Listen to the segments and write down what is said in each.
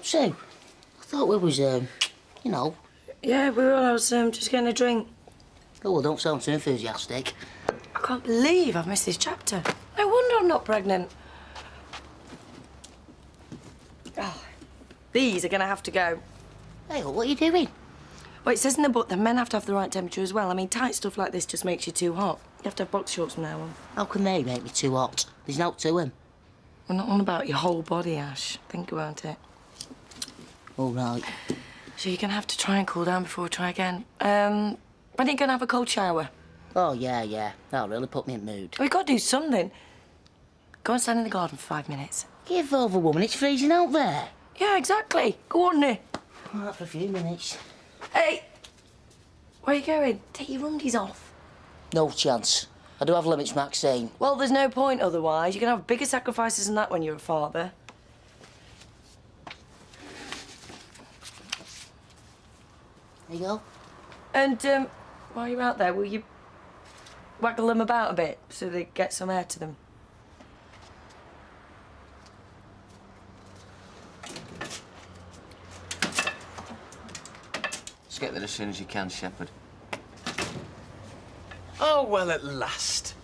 up to? I thought we was, you know... Yeah, we were. I was just getting a drink. Oh, well, don't sound too enthusiastic. I can't believe I've missed this chapter. No wonder I'm not pregnant. Oh, these are going to have to go. Hey, what are you doing? Well, it says in the book that men have to have the right temperature as well. I mean, tight stuff like this just makes you too hot. You have to have box shorts from now on. How can they make me too hot? There's no to him. I'm not on about your whole body, Ash. Think about it. All right. So you're going to have to try and cool down before we try again. When are you going to have a cold shower? Oh, yeah. That'll really put me in the mood. We've got to do something. Go and stand in the garden for 5 minutes. Give over, woman. It's freezing out there. Yeah, exactly. Go on, there. All right, for a few minutes. Hey! Where are you going? Take your undies off. No chance. I do have limits, Maxine. Well, there's no point otherwise. You can have bigger sacrifices than that when you're a father. There you go. And, while you're out there, will you waggle them about a bit so they get some air to them? Just get there as soon as you can, Shepherd. Oh, well, at last.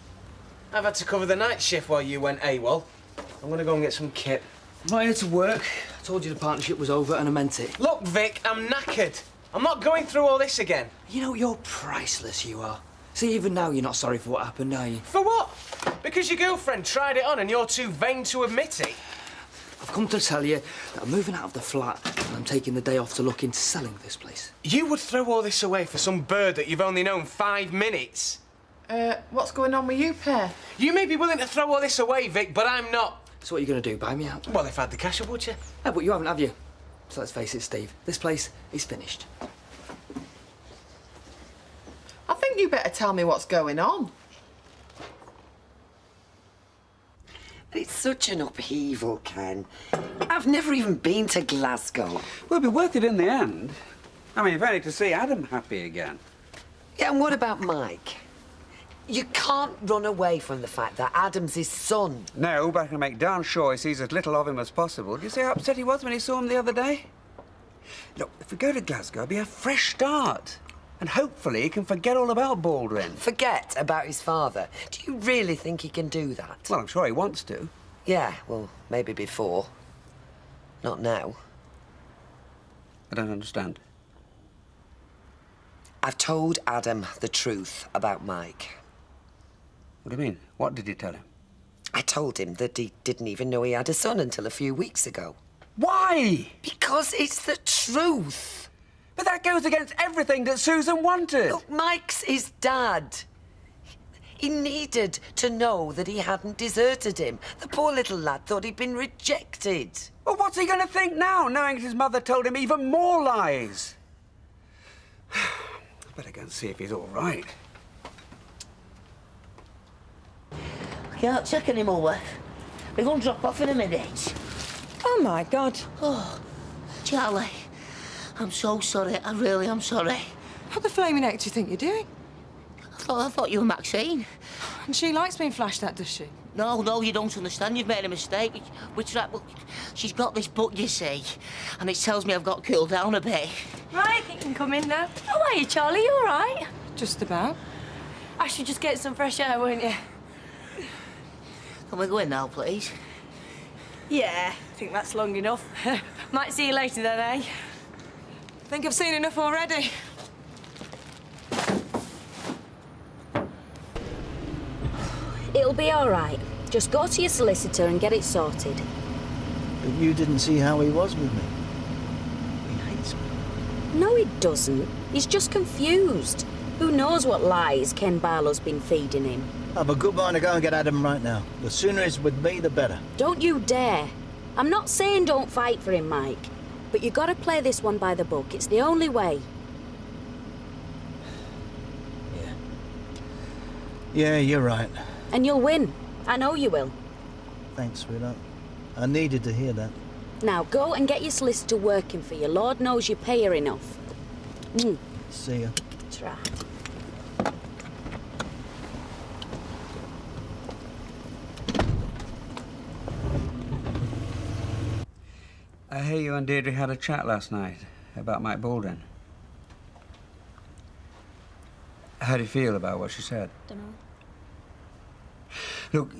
I've had to cover the night shift while you went AWOL. I'm gonna go and get some kit. I'm not here to work. I told you the partnership was over and I meant it. Look, Vic, I'm knackered. I'm not going through all this again. You know, you're priceless, you are. See, even now you're not sorry for what happened, are you? For what? Because your girlfriend tried it on and you're too vain to admit it? I've come to tell you that I'm moving out of the flat and I'm taking the day off to look into selling this place. You would throw all this away for some bird that you've only known 5 minutes? What's going on with you, pair? You may be willing to throw all this away, Vic, but I'm not. So what are you going to do, buy me out? Well, if I had the cash, I would, you? No, but you haven't, have you? So let's face it, Steve, this place is finished. I think you better tell me what's going on. It's such an upheaval, Ken. I've never even been to Glasgow. Well, it'll be worth it in the end. I mean, if only to see Adam happy again. Yeah, and what about Mike? You can't run away from the fact that Adam's his son. No, but I can make darn sure he sees as little of him as possible. Do you see how upset he was when he saw him the other day? Look, if we go to Glasgow, it'll be a fresh start. And hopefully he can forget all about Baldwin. Forget about his father. Do you really think he can do that? Well, I'm sure he wants to. Yeah, well, maybe before. Not now. I don't understand. I've told Adam the truth about Mike. What do you mean? What did you tell him? I told him that he didn't even know he had a son until a few weeks ago. Why? Because it's the truth. But that goes against everything that Susan wanted. Look, Mike's his dad. He needed to know that he hadn't deserted him. The poor little lad thought he'd been rejected. Well, what's he going to think now, knowing his mother told him even more lies? I better go and see if he's all right. I can't take any more. We're going to drop off in a minute. Oh, my God. Oh, Charlie, I'm so sorry. I really am sorry. What the flaming heck do you think you're doing? I thought you were Maxine. And she likes being flashed at, does she? No, you don't understand. You've made a mistake. Well, she's got this book, you see, and it tells me I've got to cool down a bit. Right, you can come in now. How are you, Charlie? You all right? Just about. I should just get some fresh air, won't you? Can we go in now, please? Yeah, I think that's long enough. Might see you later then, eh? Think I've seen enough already. It'll be all right. Just go to your solicitor and get it sorted. But you didn't see how he was with me. He hates me. No, he doesn't. He's just confused. Who knows what lies Ken Barlow's been feeding him? I've a good mind to go and get Adam right now. The sooner he's with me, the better. Don't you dare. I'm not saying don't fight for him, Mike. But you gotta play this one by the book. It's the only way. Yeah, you're right. And you'll win. I know you will. Thanks, sweetheart. I needed to hear that. Now go and get your solicitor working for you. Lord knows you pay her enough. See ya. Try. I hear you and Deirdre had a chat last night about Mike Baldwin. How do you feel about what she said? Dunno. Look,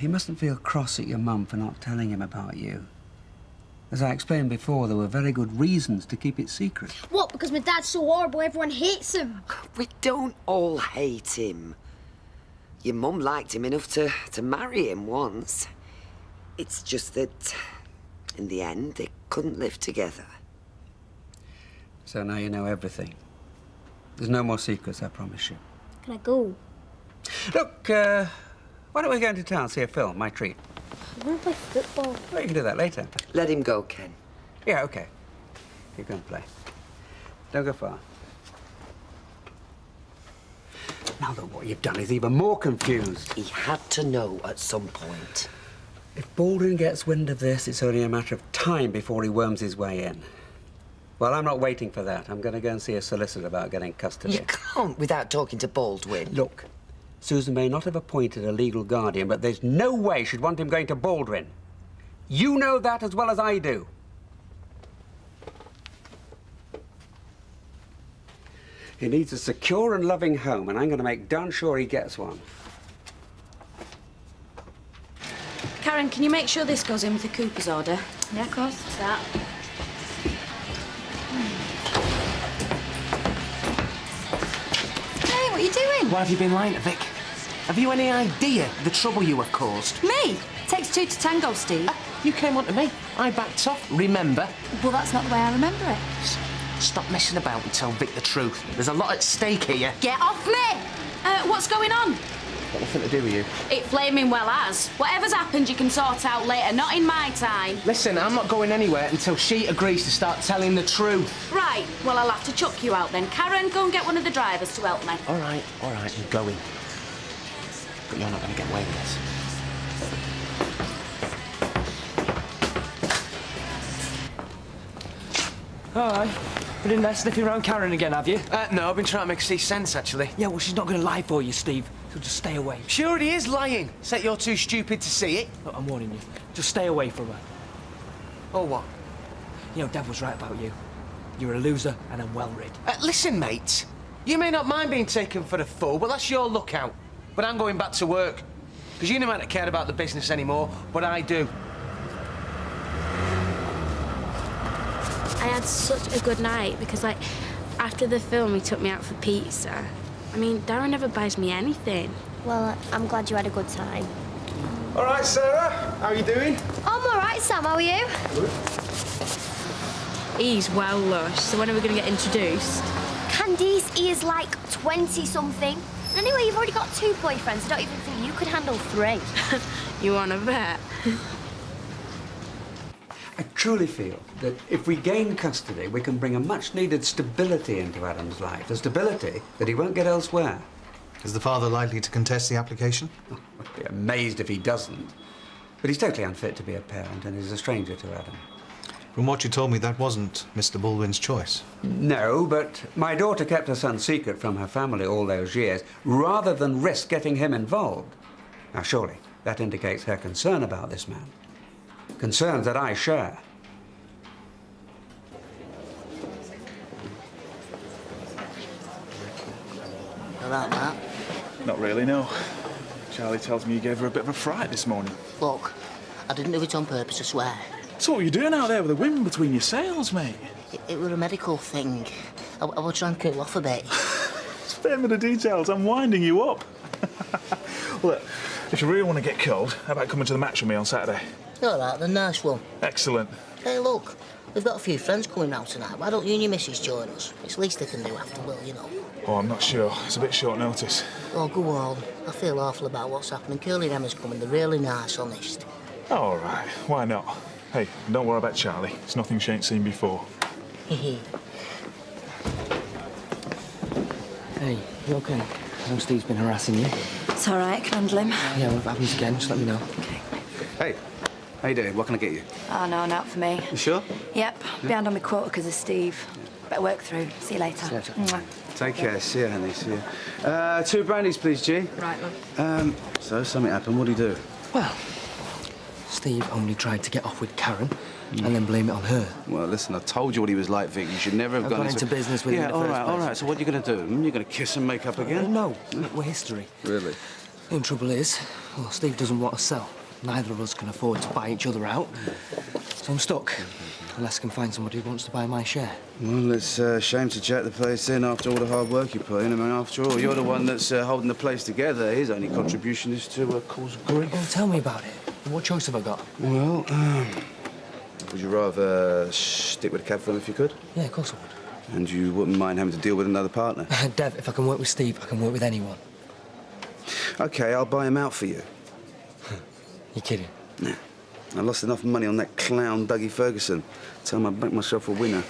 you mustn't feel cross at your mum for not telling him about you. As I explained before, there were very good reasons to keep it secret. What, because my dad's so horrible everyone hates him? We don't all hate him. Your mum liked him enough to marry him once. It's just that, in the end, they couldn't live together. So now you know everything. There's no more secrets, I promise you. Can I go? Look, why don't we go into town and see a film? My treat. I want to play football. Well, you can do that later. Let him go, Ken. Yeah, OK. You go and play. Don't go far. Now that what you've done is even more confused. He had to know at some point. If Baldwin gets wind of this, it's only a matter of time before he worms his way in. Well, I'm not waiting for that. I'm going to go and see a solicitor about getting custody. You can't without talking to Baldwin. Look, Susan may not have appointed a legal guardian, but there's no way she'd want him going to Baldwin. You know that as well as I do. He needs a secure and loving home, and I'm going to make darn sure he gets one. Karen, can you make sure this goes in with the Cooper's order? Yeah, of course. That. Hey, what are you doing? Why have you been lying to Vic? Have you any idea the trouble you have caused? Me? Takes two to tango, Steve. You came on to me. I backed off, remember? Well, that's not the way I remember it. Stop messing about and tell Vic the truth. There's a lot at stake here. Get off me! What's going on? Got nothing to do with you. It flaming well has. Whatever's happened, you can sort out later, not in my time. Listen, I'm not going anywhere until she agrees to start telling the truth. Right, well, I'll have to chuck you out then. Karen, go and get one of the drivers to help me. All right, I'm going. But you're not going to get away with this. All right. Been in there sniffing around Karen again, have you? No, I've been trying to make sense, actually. Yeah, well, she's not going to lie for you, Steve. So just stay away. She already is lying. Except you're too stupid to see it. Look, I'm warning you. Just stay away from her. Or what? You know, Dad was right about you. You're a loser and I'm well rid. Listen, mate. You may not mind being taken for a fool, but that's your lookout. But I'm going back to work. Because you no matter care about the business anymore, but I do. I had such a good night because, like, after the film, he took me out for pizza. I mean, Darren never buys me anything. Well, I'm glad you had a good time. All right, Sarah. How are you doing? I'm all right, Sam. How are you? Good. He's well lush, so when are we going to get introduced? Candice, he is like 20-something. Anyway, you've already got 2 boyfriends. I don't even think you could handle 3. You want to bet? I truly feel that if we gain custody, we can bring a much-needed stability into Adam's life, a stability that he won't get elsewhere. Is the father likely to contest the application? Oh, I'd be amazed if he doesn't. But he's totally unfit to be a parent, and he's a stranger to Adam. From what you told me, that wasn't Mr. Baldwin's choice. No, but my daughter kept her son secret from her family all those years, rather than risk getting him involved. Now, surely, that indicates her concern about this man. Concerns that I share. About that. Not really, no. Charlie tells me you gave her a bit of a fright this morning. Look, I didn't do it on purpose, I swear. So what were you doing out there with the wind between your sails, mate? It was a medical thing. I was trying to cool off a bit. Spare me the details, I'm winding you up. Look, if you really want to get cold, how about coming to the match with me on Saturday? All right, then, nice one. Excellent. Hey, look, we've got a few friends coming round tonight. Why don't you and your missus join us? It's the least they can do after Will, you know. Oh, I'm not sure. It's a bit short notice. Oh, go on. I feel awful about what's happening. Curly and Emma's coming. They're really nice, honest. All right, why not? Hey, don't worry about Charlie. It's nothing she ain't seen before. Hey, you okay? I know Steve's been harassing you. It's all right, I can handle him. Yeah, well, if it happens again, just let me know. Okay. Hey, how you doing? What can I get you? Oh, no, not for me. You sure? Yep, behind on my quota because of Steve. Better work through. See you later. See you later. Mwah. Take care. See you, honey. See you. 2 brandies, please, G. Right, love. So, something happened. What'd he do? Well, Steve only tried to get off with Karen and then blame it on her. Well, listen, I told you what he was like, Vic. You should never have I've gone into business with him in the first place. all right. So what are you going to do? You're going to kiss and make up again? No, we're history. Really? The only trouble is, well, Steve doesn't want to sell. Neither of us can afford to buy each other out. So I'm stuck, unless I can find somebody who wants to buy my share. Well, it's a shame to jack the place in after all the hard work you put in. I mean, after all, you're the one that's holding the place together. His only contribution is to cause grief. Well, tell me about it. What choice have I got? Well, would you rather stick with the cab firm if you could? Yeah, of course I would. And you wouldn't mind having to deal with another partner? Dev, if I can work with Steve, I can work with anyone. OK, I'll buy him out for you. You're kidding? Yeah. I lost enough money on that clown Dougie Ferguson. Tell him I backed myself a winner.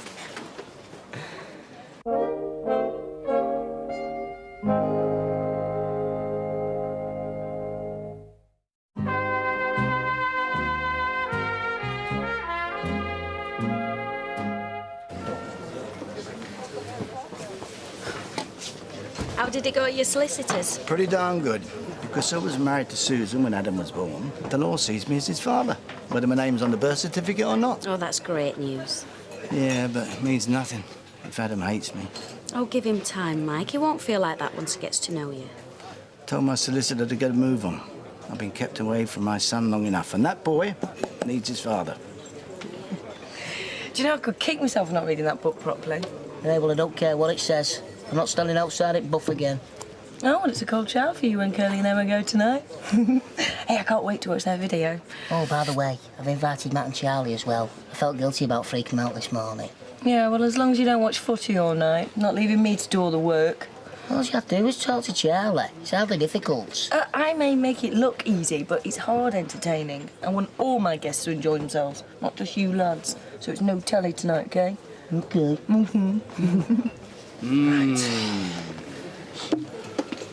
How did it go at your solicitors? Pretty darn good. Because I was married to Susan when Adam was born, the law sees me as his father, whether my name's on the birth certificate or not. Oh, that's great news. Yeah, but it means nothing if Adam hates me. Oh, give him time, Mike. He won't feel like that once he gets to know you. Told my solicitor to get a move on. I've been kept away from my son long enough, and that boy needs his father. Do you know I could kick myself for not reading that book properly? Yeah, well, I don't care what it says. I'm not standing outside it buff again. Oh, well, it's a cold shower for you when Curly and Emma go tonight. Hey, I can't wait to watch their video. Oh, by the way, I've invited Matt and Charlie as well. I felt guilty about freaking them out this morning. Yeah, well, as long as you don't watch footy all night, not leaving me to do all the work. All you have to do is talk to Charlie. It's hardly difficult. I may make it look easy, but it's hard entertaining. I want all my guests to enjoy themselves, not just you lads. So it's no telly tonight, OK? OK. Right.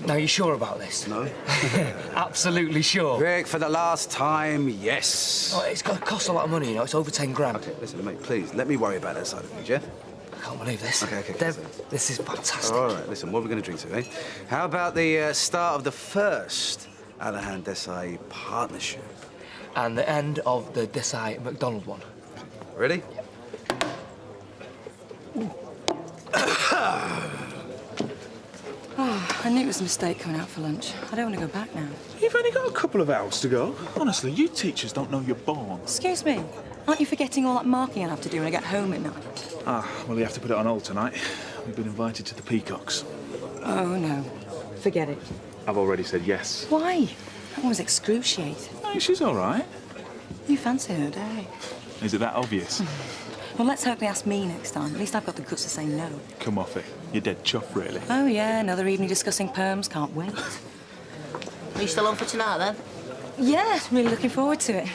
Now, you sure about this? No. Absolutely sure. Vic, for the last time, yes. Oh, it's going to cost a lot of money, you know. It's over 10 grand. OK, listen, mate, please, let me worry about that side of things, yeah? I can't believe this. OK. Dev, this is fantastic. All right, listen, what are we going to drink to, eh? How about the start of the first Alahan Desai partnership? And the end of the Desai McDonald one. Ready? Oh, I knew it was a mistake coming out for lunch. I don't want to go back now. You've only got a couple of hours to go. Honestly, you teachers don't know you're born. Excuse me, aren't you forgetting all that marking I have to do when I get home at night? Ah, well, you have to put it on hold tonight. We've been invited to the Peacocks. Oh, no. Forget it. I've already said yes. Why? That was excruciating. Hey, she's all right. You fancy her, don't you? Is it that obvious? Well, let's hope they ask me next time. At least I've got the guts to say no. Come off it. You're dead chuff, really. Oh, yeah, another evening discussing perms. Can't wait. Are you still on for tonight, then? Yeah, really looking forward to it.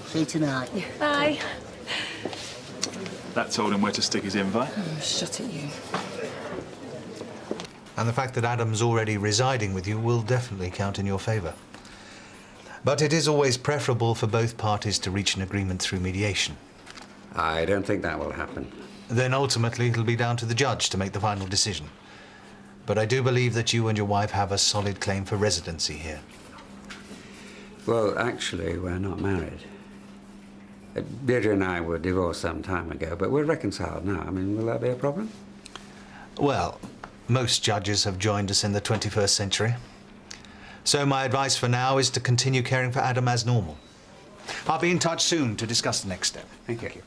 See you tonight. Yeah. Bye. That told him where to stick his invite. Oh, shut it, you. And the fact that Adam's already residing with you will definitely count in your favour. But it is always preferable for both parties to reach an agreement through mediation. I don't think that will happen. Then ultimately it'll be down to the judge to make the final decision. But I do believe that you and your wife have a solid claim for residency here. Well, actually, we're not married. Deirdre and I were divorced some time ago, but we're reconciled now. I mean, will that be a problem? Well, most judges have joined us in the 21st century. So my advice for now is to continue caring for Adam as normal. I'll be in touch soon to discuss the next step. Thank you.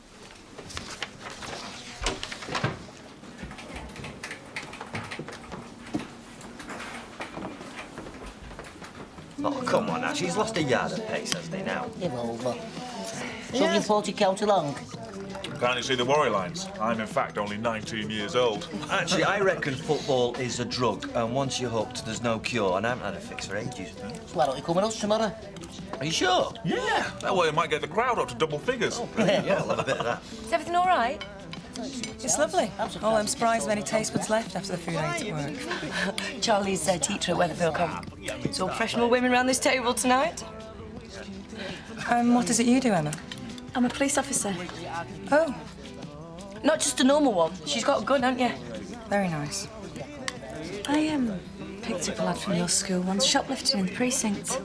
Oh, come on now. She's lost a yard of pace, hasn't he, now? Give over. So you 40 count along? Can't you see the worry lines? I'm, in fact, only 19 years old. Actually, I reckon football is a drug, and once you're hooked, there's no cure, and I haven't had a fix for ages. So why don't you come with us tomorrow? Are you sure? Yeah. That way it might get the crowd up to double figures. Oh, brilliant. Yeah, I'll have a bit of that. Is everything all right? It's lovely. All I'm surprised of any taste buds left after the food I ate at work. Charlie's teacher at Weatherfield Common. It's all professional women around this table tonight. What is it you do, Emma? I'm a police officer. Oh. Not just a normal one. She's got a gun, haven't you? Very nice. I picked up a lad from your school once, shoplifting in the precinct.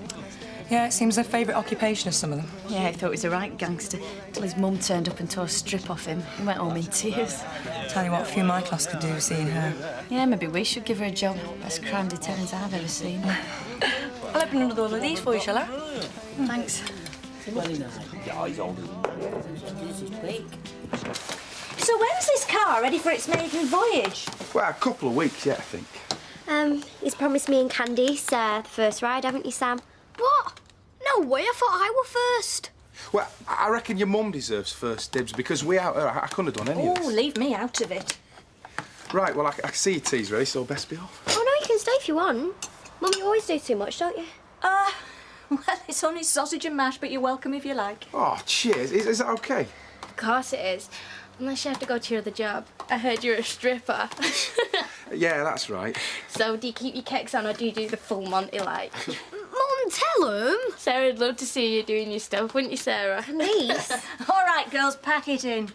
Yeah, it seems their favourite occupation of some of them. Yeah, he thought he was a right gangster till his mum turned up and tore a strip off him. He went home in tears. Tell you what, few my class could do seeing her. Yeah, maybe we should give her a job. Best crime deterrent I've ever seen. I'll open another one of these for you, shall I? Thanks. So when's this car ready for its maiden voyage? Well, a couple of weeks, yeah, I think. He's promised me and Candice the first ride, haven't you, Sam? What? No way, I thought I were first. Well, I reckon your mum deserves first dibs because without her, I couldn't have done any of Oh, this. leave me out of it. Right, well, I can see your tea's ready, so best be off. Oh, no, you can stay if you want. Mum, you always do too much, don't you? Well, it's only sausage and mash, but you're welcome if you like. Oh, cheers. Is that okay? Of course it is. Unless you have to go to your other job. I heard you're a stripper. Yeah, that's right. So do you keep your kicks on or do you do the full Monty like? Mum, tell him. Sarah'd love to see you doing your stuff, wouldn't you, Sarah? Nice. All right, girls, pack it in.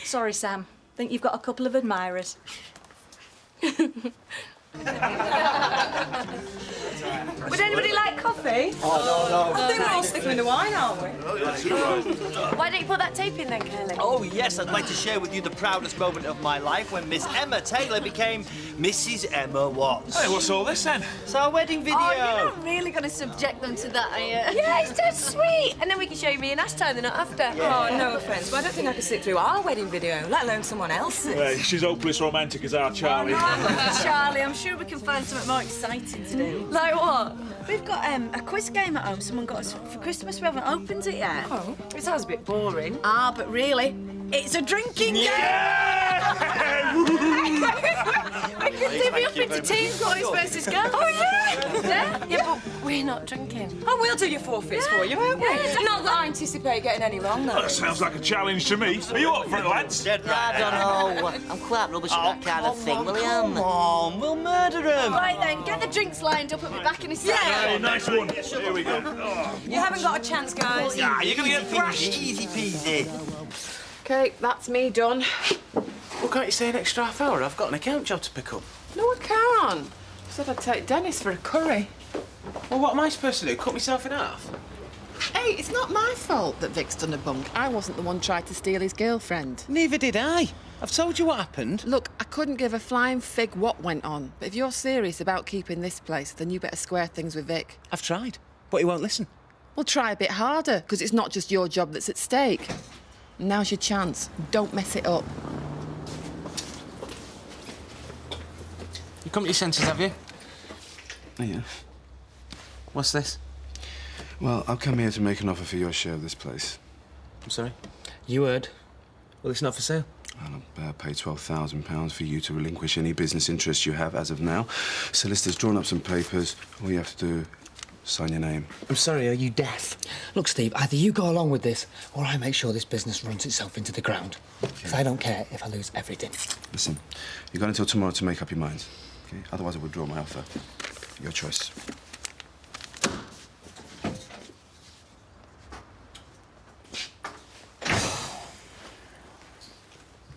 Sorry, Sam. Think you've got a couple of admirers. Would anybody like coffee? Oh, no. I think we're all sticking with the wine, aren't we? Why don't you put that tape in then, Curly? Oh, yes, I'd like to share with you the proudest moment of my life when Miss Emma Taylor became Mrs. Emma Watts. Hey, what's all this then? It's our wedding video. Oh, you're not really going to subject them to that, are you? Yeah, it's dead sweet. And then we can show you me and Ash time the night after. Oh, no offence, but I don't think I could sit through our wedding video, let alone someone else's. Hey, she's hopeless romantic as our Charlie. Charlie, I'm sure we can find something more exciting to do. Like what? We've got a quiz game at home someone got us for Christmas. We haven't opened it yet. Oh, it sounds a bit boring. Ah, but really, it's a drinking game! We can divvy up into teams, boys versus girls. Oh, yeah? Yeah, but we're not drinking. Oh, we'll do your forfeits for you, won't we? Not that I anticipate getting any wrong, though. That sounds like a challenge to me. Are you up for it, lads? I don't know. I'm quite rubbish at that kind of thing, William. Come on, we'll murder him. Right then, get the drinks lined up and be back in a second. Oh, nice one. Here we go. Oh. You haven't got a chance, guys. Yeah, you're going to get thrashed. Easy peasy. OK, that's me done. Well, can't you stay an extra half hour? I've got an account job to pick up. No, I can't. I said I'd take Dennis for a curry. Well, what am I supposed to do? Cut myself in half? Hey, it's not my fault that Vic's done a bunk. I wasn't the one trying to steal his girlfriend. Neither did I. I've told you what happened. Look, I couldn't give a flying fig what went on. But if you're serious about keeping this place, then you better square things with Vic. I've tried, but he won't listen. Well, try a bit harder, because it's not just your job that's at stake. Now's your chance. Don't mess it up. You come to your senses, have you? Oh, yeah. What's this? Well, I've come here to make an offer for your share of this place. I'm sorry? You heard. Well, it's not for sale. I'll pay £12,000 for you to relinquish any business interests you have as of now. Solicitor's drawn up some papers. All you have to do, sign your name. I'm sorry, are you deaf? Look, Steve, either you go along with this, or I make sure this business runs itself into the ground. Because I don't care if I lose everything. Listen, you've got until tomorrow to make up your minds. Okay? Otherwise, I withdraw my offer. Your choice.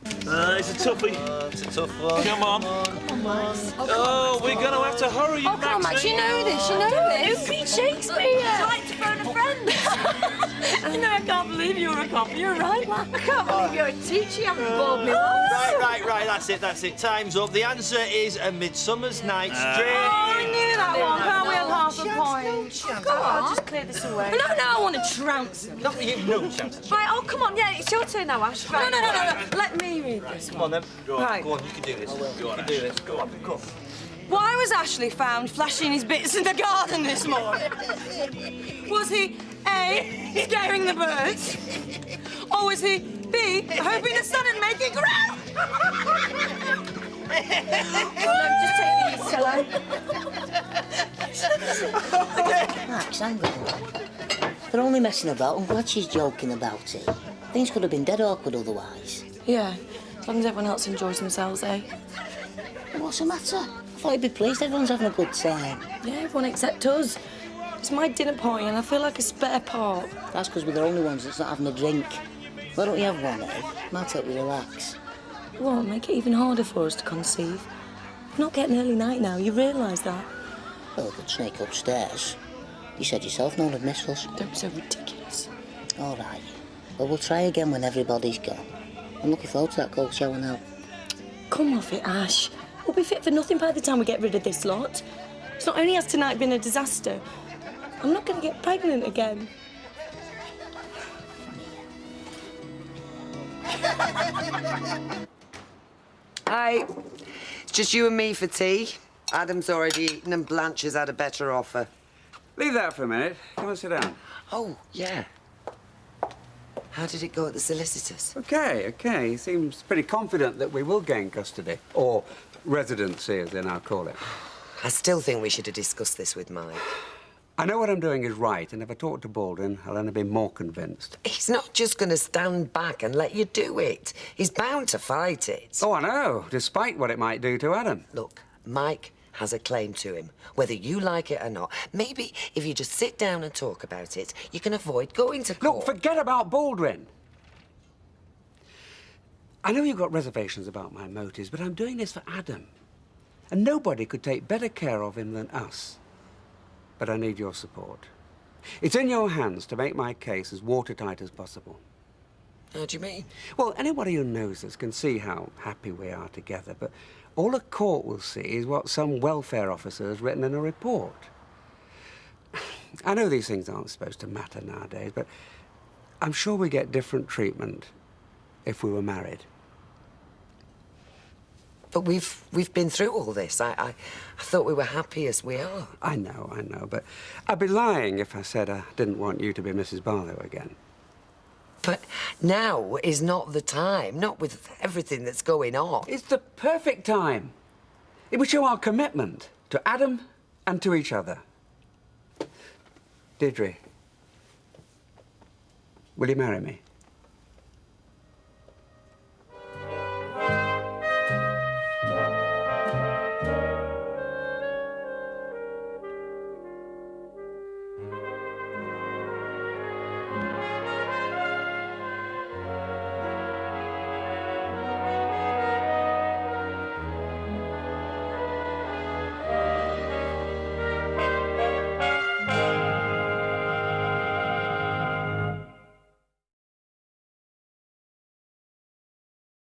It's a toughie. It's a tough one. Come on. Oh, we're going to have to hurry you, Oh, come on, Max, you know this, you know this. Read Shakespeare. It's like to phone a friend. You know, I can't believe you're a cop. You're right, man. I can't believe you're a teacher. You haven't bored me once. Right, that's it. Time's up. The answer is A Midsummer's Night's Dream. Oh, I knew that one. Can't we have half a point? Go on, I'll just clear this away. No, I want to trounce him. Not you, no chance. Right, oh, come on, yeah, it's your turn now, Ash. No, Right. no. Let me read this Come one. on, then. Right. Go on, you can do this. You can do this. Go on, come. Why was Ashley found flashing his bits in the garden this morning? Was he A, scaring the birds? Or was he B, hoping the sun would make it grow? Just take these, shall I? Max, hang on. They're only messing about. I'm glad she's joking about it. Things could have been dead awkward otherwise. Yeah, as long as everyone else enjoys themselves, eh? What's the matter? I thought you'd be pleased everyone's having a good time. Yeah, everyone except us. It's my dinner party and I feel like a spare part. That's because we're the only ones that's not having a drink. Why don't you have one, eh? Might help you relax. It won't make it even harder for us to conceive. We're not getting early night now, you realise that? Well, we could sneak upstairs. You said yourself no one would miss us. Don't be so ridiculous. All right. Well, we'll try again when everybody's gone. I'm looking forward to that cold shower now. Come off it, Ash. We'll be fit for nothing by the time we get rid of this lot. It's not only has tonight been a disaster, I'm not going to get pregnant again. Hi. It's just you and me for tea. Adam's already eaten and Blanche has had a better offer. Leave that for a minute. Come and sit down. Oh, yeah. How did it go at the solicitors? OK. He seems pretty confident that we will gain custody. Or residency, as they now call it. I still think we should have discussed this with Mike. I know what I'm doing is right, and if I talk to Baldwin, I'll only be more convinced. He's not just going to stand back and let you do it. He's bound to fight it. Oh, I know, despite what it might do to Adam. Look, Mike has a claim to him, whether you like it or not. Maybe if you just sit down and talk about it, you can avoid going to court. Look, forget about Baldwin. I know you've got reservations about my motives, but I'm doing this for Adam. And nobody could take better care of him than us. But I need your support. It's in your hands to make my case as watertight as possible. How do you mean? Well, anybody who knows us can see how happy we are together, but all a court will see is what some welfare officer has written in a report. I know these things aren't supposed to matter nowadays, but I'm sure we get different treatment if we were married. But we've been through all this. I thought we were happy as we are. I know, but I'd be lying if I said I didn't want you to be Mrs. Barlow again. But now is not the time, not with everything that's going on. It's the perfect time. It would show our commitment to Adam and to each other. Deirdre, will you marry me?